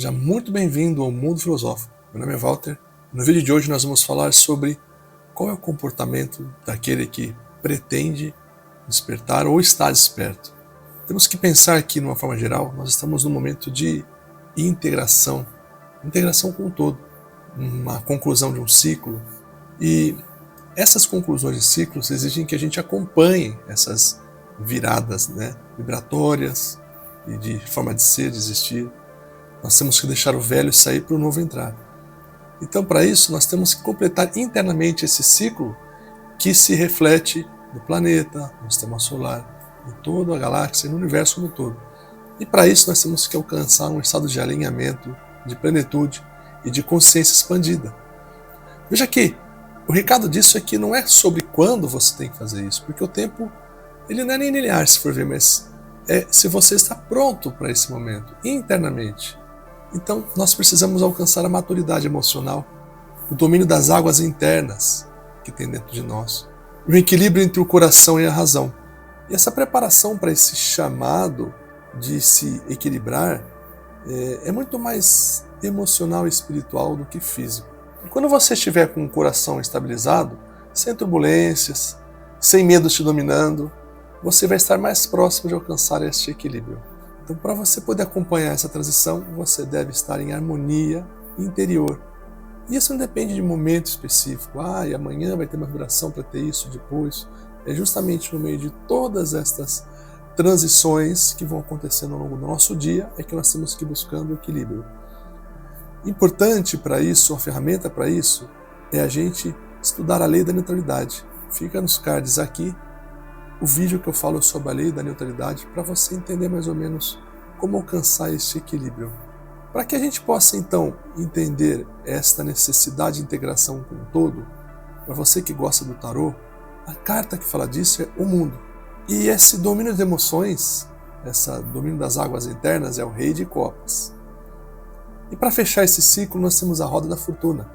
Seja muito bem-vindo ao Mundo Filosófico. Meu nome é Walter. No vídeo de hoje nós vamos falar sobre qual é o comportamento daquele que pretende despertar ou está desperto. Temos que pensar que, de uma forma geral, nós estamos num momento de integração com o todo, uma conclusão de um ciclo, e essas conclusões de ciclos exigem que a gente acompanhe essas viradas, vibratórias e de forma de ser, de existir. Nós temos que deixar o velho sair para o novo entrar. Então, para isso, nós temos que completar internamente esse ciclo que se reflete no planeta, no sistema solar, em toda a galáxia e no universo no todo. E para isso nós temos que alcançar um estado de alinhamento, de plenitude e de consciência expandida. Veja que o recado disso é que não é sobre quando você tem que fazer isso, porque o tempo ele não é nem linear, se for ver, mas é se você está pronto para esse momento, internamente. Então, nós precisamos alcançar a maturidade emocional, o domínio das águas internas que tem dentro de nós, o equilíbrio entre o coração e a razão. E essa preparação para esse chamado de se equilibrar é muito mais emocional e espiritual do que físico. E quando você estiver com o coração estabilizado, sem turbulências, sem medos te dominando, você vai estar mais próximo de alcançar este equilíbrio. Então, para você poder acompanhar essa transição, você deve estar em harmonia interior. E isso não depende de momento específico. E amanhã vai ter uma vibração para ter isso depois. É justamente no meio de todas estas transições que vão acontecendo ao longo do nosso dia é que nós temos que ir buscando o equilíbrio. Importante para isso, a ferramenta para isso, é a gente estudar a lei da neutralidade. Fica nos cards aqui o vídeo que eu falo sobre a lei da neutralidade para você entender mais ou menos como alcançar esse equilíbrio. Para que a gente possa então entender esta necessidade de integração com o todo, para você que gosta do tarô, a carta que fala disso é o mundo. E esse domínio de emoções, esse domínio das águas internas é o Rei de Copas. E para fechar esse ciclo nós temos a Roda da Fortuna,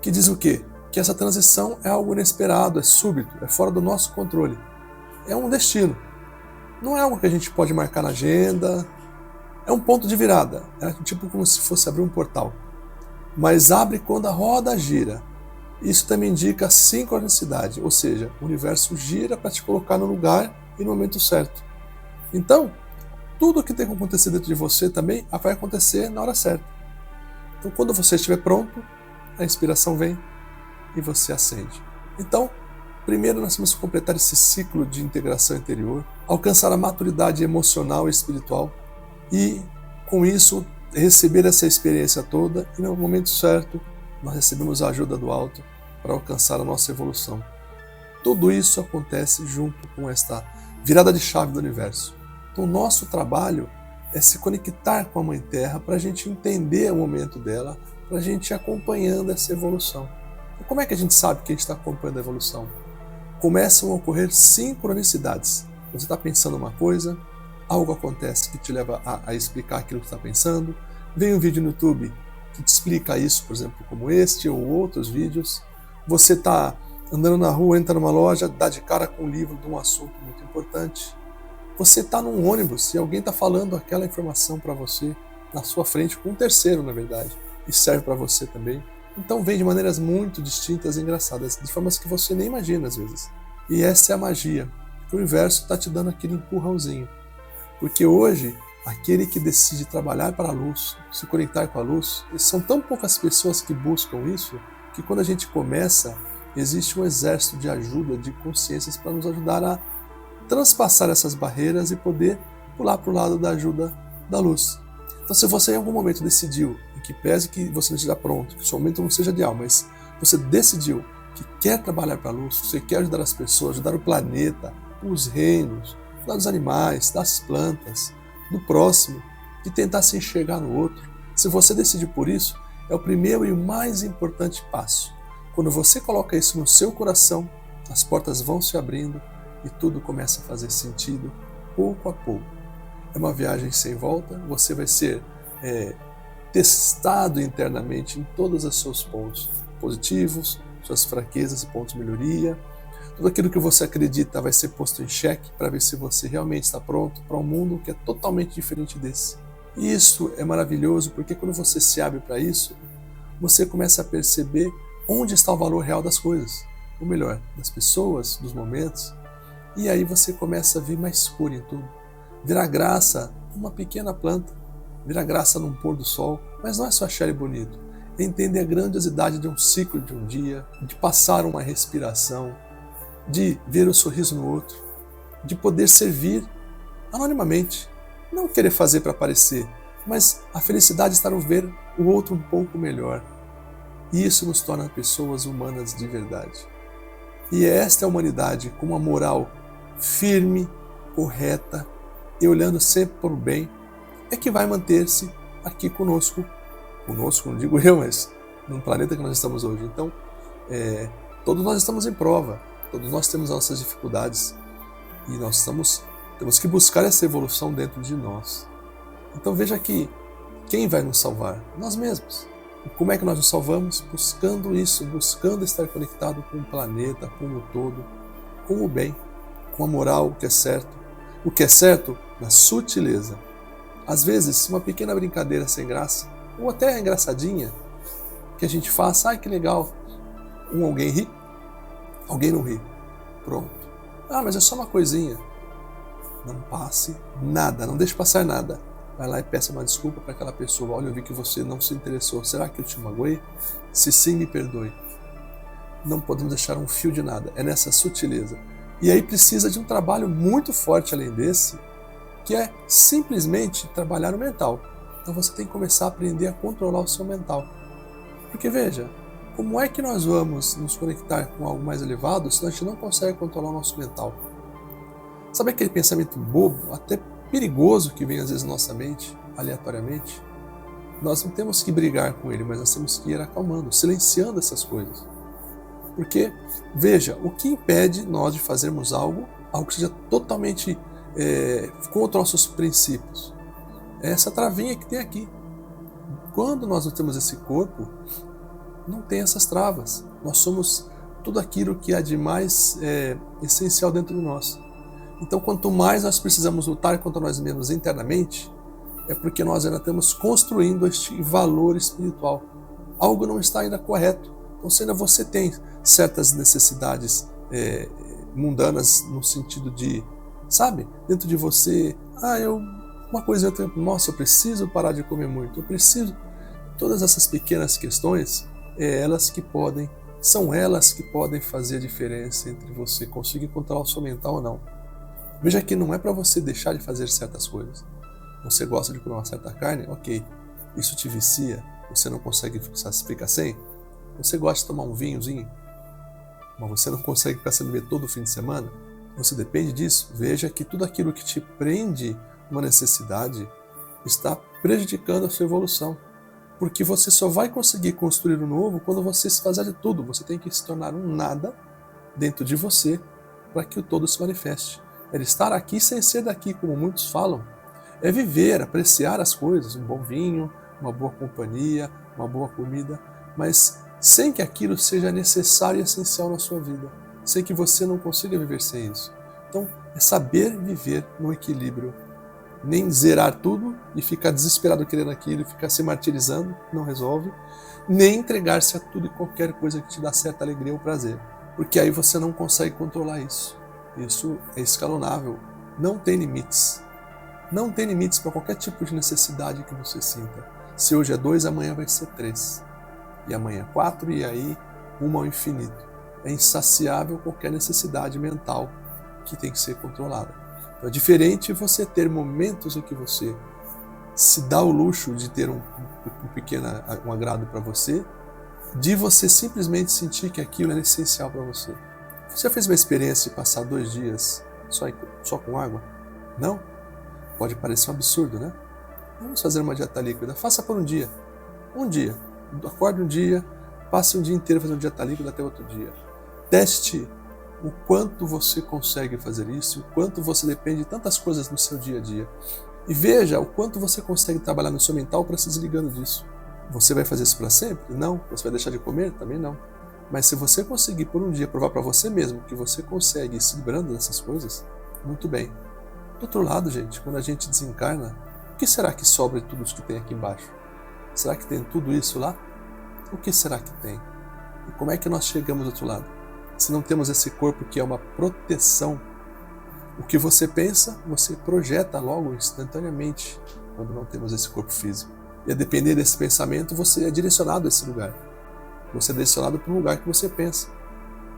que diz o quê? Que essa transição é algo inesperado, é súbito, é fora do nosso controle. É um destino. Não é algo que a gente pode marcar na agenda, é um ponto de virada. É tipo como se fosse abrir um portal. Mas abre quando a roda gira. Isso também indica sincronicidade, ou seja, o universo gira para te colocar no lugar e no momento certo. Então, tudo o que tem que acontecer dentro de você também vai acontecer na hora certa. Então, quando você estiver pronto, a inspiração vem e você acende. Então, primeiro nós temos que completar esse ciclo de integração interior, alcançar a maturidade emocional e espiritual e, com isso, receber essa experiência toda e, no momento certo, nós recebemos a ajuda do alto para alcançar a nossa evolução. Tudo isso acontece junto com esta virada de chave do universo. Então, o nosso trabalho é se conectar com a Mãe Terra para a gente entender o momento dela, para a gente ir acompanhando essa evolução. E como é que a gente sabe que a gente está acompanhando a evolução? Começam a ocorrer sincronicidades. Você está pensando uma coisa, algo acontece que te leva a explicar aquilo que está pensando, vem um vídeo no YouTube que te explica isso, por exemplo, como este ou outros vídeos. Você está andando na rua, entra numa loja, dá de cara com um livro de um assunto muito importante. Você está num ônibus e alguém está falando aquela informação para você na sua frente, com um terceiro, na verdade, e serve para você também. Então vem de maneiras muito distintas e engraçadas, de formas que você nem imagina às vezes. E essa é a magia, que o universo está te dando aquele empurrãozinho. Porque hoje, aquele que decide trabalhar para a luz, se conectar com a luz, são tão poucas pessoas que buscam isso, que quando a gente começa, existe um exército de ajuda, de consciências para nos ajudar a transpassar essas barreiras e poder pular para o lado da ajuda da luz. Então, se você em algum momento decidiu, em que pese que você não esteja pronto, que o seu momento não seja ideal, mas você decidiu que quer trabalhar para a luz, que você quer ajudar as pessoas, ajudar o planeta, os reinos, ajudar os animais, das plantas, do próximo, de tentar se enxergar no outro. Se você decidiu por isso, é o primeiro e o mais importante passo. Quando você coloca isso no seu coração, as portas vão se abrindo e tudo começa a fazer sentido, pouco a pouco. É uma viagem sem volta, você vai ser testado internamente em todos os seus pontos positivos, suas fraquezas e pontos de melhoria. Tudo aquilo que você acredita vai ser posto em xeque para ver se você realmente está pronto para um mundo que é totalmente diferente desse. E isso é maravilhoso porque quando você se abre para isso, você começa a perceber onde está o valor real das coisas, ou melhor, das pessoas, dos momentos, e aí você começa a ver mais cor em tudo. Ver a graça numa pequena planta, ver a graça num pôr do sol, mas não é só achar ele bonito, é entender a grandiosidade de um ciclo de um dia, de passar uma respiração, de ver o sorriso no outro, de poder servir anonimamente, não querer fazer para aparecer, mas a felicidade está no ver o outro um pouco melhor. E isso nos torna pessoas humanas de verdade. E esta é a humanidade com uma moral firme, correta e olhando sempre para o bem, é que vai manter-se aqui conosco. Conosco, não digo eu, mas no planeta que nós estamos hoje. Então, todos nós estamos em prova, todos nós temos as nossas dificuldades e nós temos que buscar essa evolução dentro de nós. Então veja que quem vai nos salvar? Nós mesmos. E como é que nós nos salvamos? Buscando isso, buscando estar conectado com o planeta, com o todo, com o bem, com a moral, o que é certo na sutileza. Às vezes, uma pequena brincadeira sem graça, ou até engraçadinha, que a gente faça, ai que legal, alguém ri, alguém não ri, pronto. Ah, mas é só uma coisinha. Não passe nada, não deixe passar nada. Vai lá e peça uma desculpa para aquela pessoa. Olha, eu vi que você não se interessou. Será que eu te magoei? Se sim, me perdoe. Não podemos deixar um fio de nada. É nessa sutileza. E aí precisa de um trabalho muito forte além desse, que é simplesmente trabalhar o mental. Então você tem que começar a aprender a controlar o seu mental. Porque veja, como é que nós vamos nos conectar com algo mais elevado se a gente não consegue controlar o nosso mental? Sabe aquele pensamento bobo, até perigoso que vem às vezes na nossa mente, aleatoriamente? Nós não temos que brigar com ele, mas nós temos que ir acalmando, silenciando essas coisas. Porque, veja, o que impede nós de fazermos algo que seja totalmente contra nossos princípios? É essa travinha que tem aqui. Quando nós não temos esse corpo, não tem essas travas. Nós somos tudo aquilo que há de mais essencial dentro de nós. Então, quanto mais nós precisamos lutar contra nós mesmos internamente, é porque nós ainda estamos construindo este valor espiritual. Algo não está ainda correto. Então, se ainda você tem certas necessidades mundanas no sentido de, sabe, dentro de você, uma coisa, nossa, eu preciso parar de comer muito, eu preciso. Todas essas pequenas questões, são elas que podem fazer a diferença entre você conseguir controlar o seu mental ou não. Veja que não é para você deixar de fazer certas coisas. Você gosta de comer uma certa carne? Ok. Isso te vicia? Você não consegue ficar sem? Você gosta de tomar um vinhozinho? Mas você não consegue ficar sem beber todo o fim de semana? Você depende disso? Veja que tudo aquilo que te prende uma necessidade está prejudicando a sua evolução. Porque você só vai conseguir construir o novo quando você se fazer de tudo. Você tem que se tornar um nada dentro de você para que o todo se manifeste. É estar aqui sem ser daqui, como muitos falam. É viver, apreciar as coisas, um bom vinho, uma boa companhia, uma boa comida, mas sem que aquilo seja necessário e essencial na sua vida, sem que você não consiga viver sem isso. Então, é saber viver no equilíbrio. Nem zerar tudo e ficar desesperado querendo aquilo, e ficar se martirizando, não resolve, nem entregar-se a tudo e qualquer coisa que te dá certa alegria ou prazer, porque aí você não consegue controlar isso. Isso é escalonável, não tem limites. Não tem limites para qualquer tipo de necessidade que você sinta. Se hoje é 2, amanhã vai ser 3. E amanhã 4, e aí 1 ao infinito. É insaciável qualquer necessidade mental que tem que ser controlada. Então é diferente você ter momentos em que você se dá o luxo de ter um pequeno agrado para você, de você simplesmente sentir que aquilo é essencial para você. Você fez uma experiência de passar 2 dias só com água? Não? Pode parecer um absurdo, né? Vamos fazer uma dieta líquida. Faça por um dia. Um dia. Acorde um dia, passe um dia inteiro fazendo dieta líquida até outro dia. Teste o quanto você consegue fazer isso, o quanto você depende de tantas coisas no seu dia a dia. E veja o quanto você consegue trabalhar no seu mental para se desligando disso. Você vai fazer isso para sempre? Não. Você vai deixar de comer? Também não. Mas se você conseguir por um dia provar para você mesmo que você consegue ir se livrando dessas coisas, muito bem. Do outro lado, gente, quando a gente desencarna, O que será que sobra de tudo isso que tem aqui embaixo? Será que tem tudo isso lá? O que será que tem? E como é que nós chegamos do outro lado? Se não temos esse corpo que é uma proteção, o que você pensa, você projeta logo instantaneamente quando não temos esse corpo físico. E a depender desse pensamento, você é direcionado a esse lugar. Você é direcionado para o lugar que você pensa.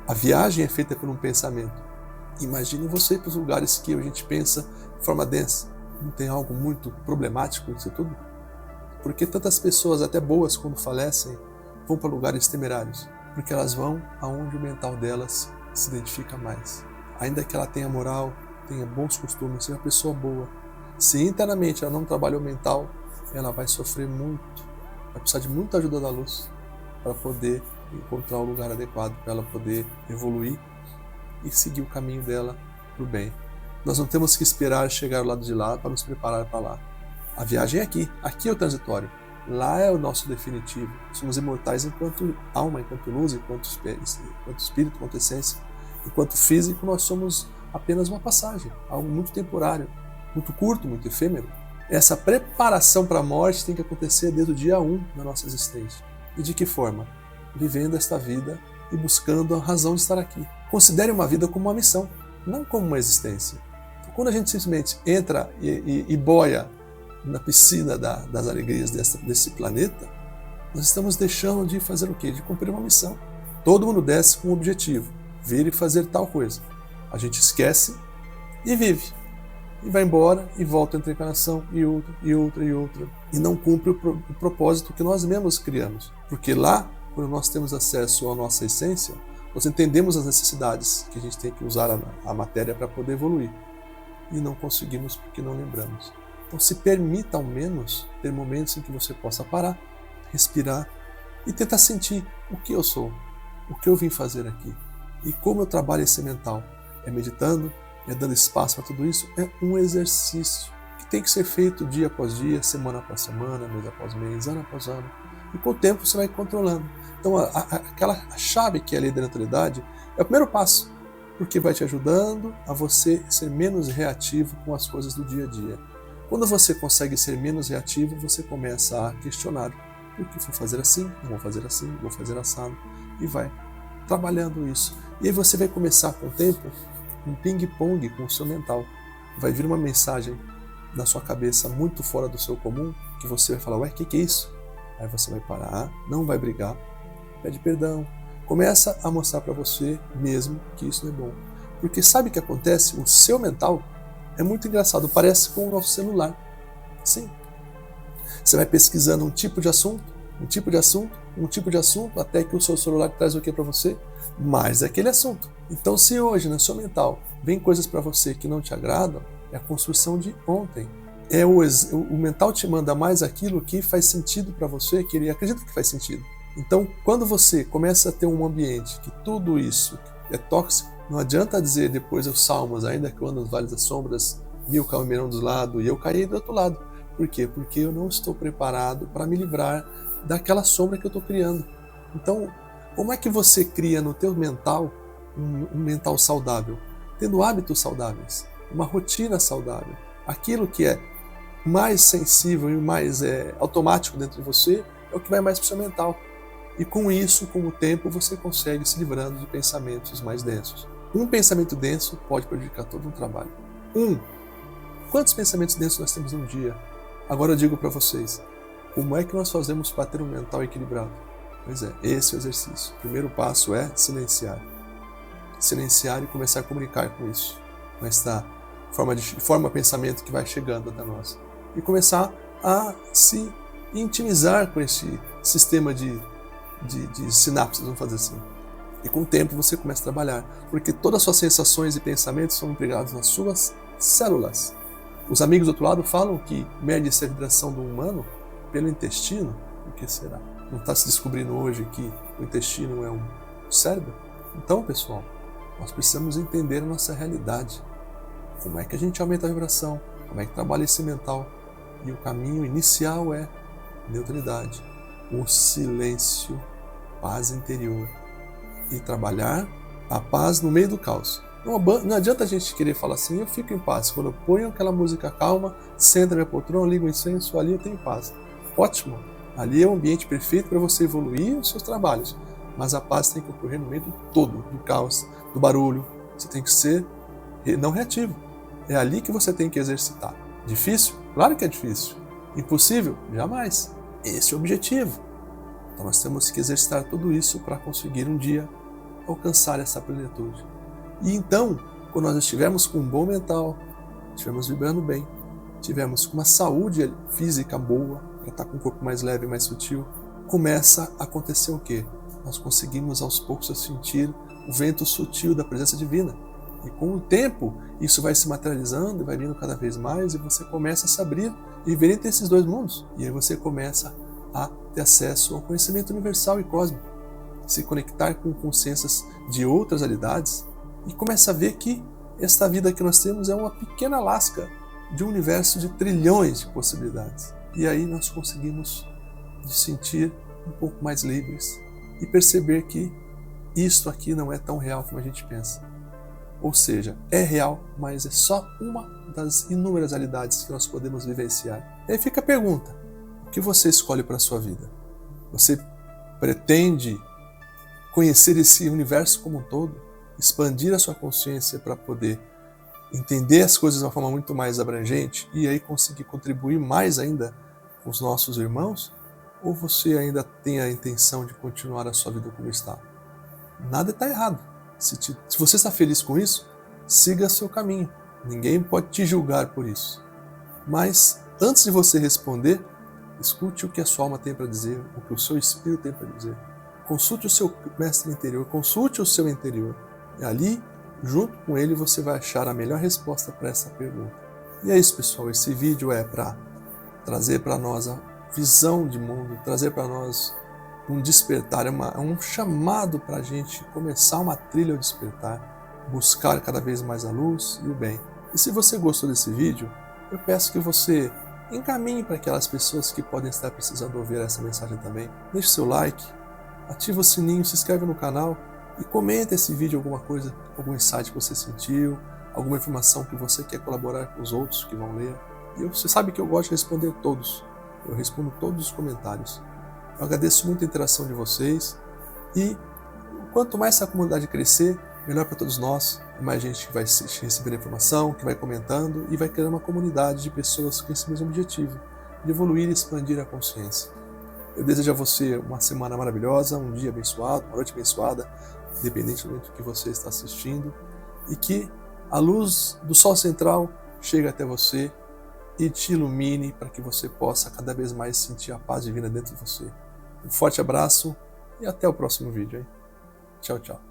A viagem é feita por um pensamento. Imagine você ir para os lugares que a gente pensa de forma densa. Não tem algo muito problemático nisso tudo? Por que tantas pessoas, até boas, quando falecem, vão para lugares temerários? Porque elas vão aonde o mental delas se identifica mais. Ainda que ela tenha moral, tenha bons costumes, seja uma pessoa boa, se internamente ela não trabalha o mental, ela vai sofrer muito, vai precisar de muita ajuda da luz para poder encontrar o lugar adequado, para ela poder evoluir e seguir o caminho dela para o bem. Nós não temos que esperar chegar ao lado de lá para nos preparar para lá. A viagem é aqui, aqui é o transitório. Lá é o nosso definitivo. Somos imortais enquanto alma, enquanto luz, enquanto espírito, enquanto essência. Enquanto físico, nós somos apenas uma passagem, algo muito temporário, muito curto, muito efêmero. Essa preparação para a morte tem que acontecer desde o dia 1 da nossa existência. E de que forma? Vivendo esta vida e buscando a razão de estar aqui. Considere uma vida como uma missão, não como uma existência. Então, quando a gente simplesmente entra e boia na piscina das alegrias desse planeta, nós estamos deixando de fazer o quê? De cumprir uma missão. Todo mundo desce com um objetivo, vir e fazer tal coisa. A gente esquece e vive. E vai embora e volta entre encarnação e outra, e outra, e outra. E não cumpre o propósito que nós mesmos criamos. Porque lá, quando nós temos acesso à nossa essência, nós entendemos as necessidades que a gente tem que usar a matéria para poder evoluir. E não conseguimos porque não lembramos. Então se permita ao menos ter momentos em que você possa parar, respirar e tentar sentir o que eu sou, o que eu vim fazer aqui e como eu trabalho esse mental. É meditando, é dando espaço para tudo isso, é um exercício que tem que ser feito dia após dia, semana após semana, mês após mês, ano após ano. E com o tempo você vai controlando. Então aquela chave que é a lei da naturalidade é o primeiro passo, porque vai te ajudando a você ser menos reativo com as coisas do dia a dia. Quando você consegue ser menos reativo, você começa a questionar por que vou fazer assim, não vou fazer assim, vou fazer assado, e vai trabalhando isso. E aí você vai começar com o tempo um ping-pong com o seu mental. Vai vir uma mensagem na sua cabeça muito fora do seu comum, que você vai falar, ué, o que é isso? Aí você vai parar, não vai brigar, pede perdão, começa a mostrar para você mesmo que isso não é bom. Porque sabe o que acontece? O seu mental é muito engraçado, parece com o nosso celular. Sim. Você vai pesquisando um tipo de assunto, um tipo de assunto, um tipo de assunto, até que o seu celular traz o que para você? Mais aquele assunto. Então, se hoje, no seu mental, vem coisas para você que não te agradam, é a construção de ontem. O mental te manda mais aquilo que faz sentido para você, que ele acredita que faz sentido. Então, quando você começa a ter um ambiente que tudo isso é tóxico, não adianta dizer depois os salmos, ainda que eu ando nos vales das sombras, 1000 cairão dos lados e eu caí do outro lado. Por quê? Porque eu não estou preparado para me livrar daquela sombra que eu estou criando. Então, como é que você cria no teu mental um mental saudável? Tendo hábitos saudáveis, uma rotina saudável. Aquilo que é mais sensível e mais automático dentro de você é o que vai mais para o seu mental. E com isso, com o tempo, você consegue se livrando de pensamentos mais densos. Um pensamento denso pode prejudicar todo um trabalho. Quantos pensamentos densos nós temos num dia? Agora eu digo para vocês, como é que nós fazemos para ter um mental equilibrado? Pois é, esse é o exercício. O primeiro passo é silenciar. Silenciar e começar a comunicar com isso. Com esta forma pensamento que vai chegando até nós. E começar a se intimizar com esse sistema de sinapses, vamos fazer assim. E com o tempo você começa a trabalhar, porque todas as suas sensações e pensamentos são empregados nas suas células. Os amigos do outro lado falam que mede-se a vibração do humano pelo intestino. O que será? Não está se descobrindo hoje que o intestino é um cérebro? Então, pessoal, nós precisamos entender a nossa realidade. Como é que a gente aumenta a vibração? Como é que trabalha esse mental? E o caminho inicial é neutralidade, o silêncio, paz interior. E trabalhar a paz no meio do caos. Não adianta a gente querer falar assim, eu fico em paz. Quando eu ponho aquela música calma, sento na minha poltrona, ligo o incenso, ali eu tenho paz. Ótimo! Ali é o ambiente perfeito para você evoluir os seus trabalhos. Mas a paz tem que ocorrer no meio do todo, do caos, do barulho. Você tem que ser não reativo. É ali que você tem que exercitar. Difícil? Claro que é difícil. Impossível? Jamais. Esse é o objetivo. Então nós temos que exercitar tudo isso para conseguir um dia alcançar essa plenitude. E então, quando nós estivermos com um bom mental, estivermos vibrando bem, estivermos com uma saúde física boa, para estar com um corpo mais leve e mais sutil, começa a acontecer o quê? Nós conseguimos aos poucos sentir o vento sutil da presença divina. E com o tempo, isso vai se materializando e vai vindo cada vez mais e você começa a se abrir e viver entre esses dois mundos. E aí você começa a ter acesso ao conhecimento universal e cósmico, se conectar com consciências de outras realidades e começa a ver que esta vida que nós temos é uma pequena lasca de um universo de trilhões de possibilidades. E aí nós conseguimos nos sentir um pouco mais livres e perceber que isto aqui não é tão real como a gente pensa. Ou seja, é real, mas é só uma das inúmeras realidades que nós podemos vivenciar. E aí fica a pergunta, o que você escolhe para a sua vida? Você pretende conhecer esse universo como um todo? Expandir a sua consciência para poder entender as coisas de uma forma muito mais abrangente e aí conseguir contribuir mais ainda com os nossos irmãos? Ou você ainda tem a intenção de continuar a sua vida como está? Nada está errado. Se você está feliz com isso, siga seu caminho. Ninguém pode te julgar por isso. Mas, antes de você responder, escute o que a sua alma tem para dizer, o que o seu espírito tem para dizer. Consulte o seu mestre interior, consulte o seu interior. E ali, junto com ele, você vai achar a melhor resposta para essa pergunta. E é isso, pessoal. Esse vídeo é para trazer para nós a visão de mundo, trazer para nós um despertar, é um chamado para a gente começar uma trilha ao despertar, buscar cada vez mais a luz e o bem. E se você gostou desse vídeo, eu peço que você encaminhe para aquelas pessoas que podem estar precisando ouvir essa mensagem também. Deixe seu like, ativa o sininho, se inscreve no canal e comenta esse vídeo alguma coisa, algum insight que você sentiu, alguma informação que você quer colaborar com os outros que vão ler. E você sabe que eu gosto de responder todos, eu respondo todos os comentários. Eu agradeço muito a interação de vocês e quanto mais essa comunidade crescer, melhor para todos nós, mais gente que vai receber a informação, que vai comentando e vai criar uma comunidade de pessoas com esse mesmo objetivo, de evoluir e expandir a consciência. Eu desejo a você uma semana maravilhosa, um dia abençoado, uma noite abençoada, independente do momento que você está assistindo, e que a luz do Sol Central chegue até você e te ilumine para que você possa cada vez mais sentir a paz divina dentro de você. Um forte abraço e até o próximo vídeo. Tchau, tchau.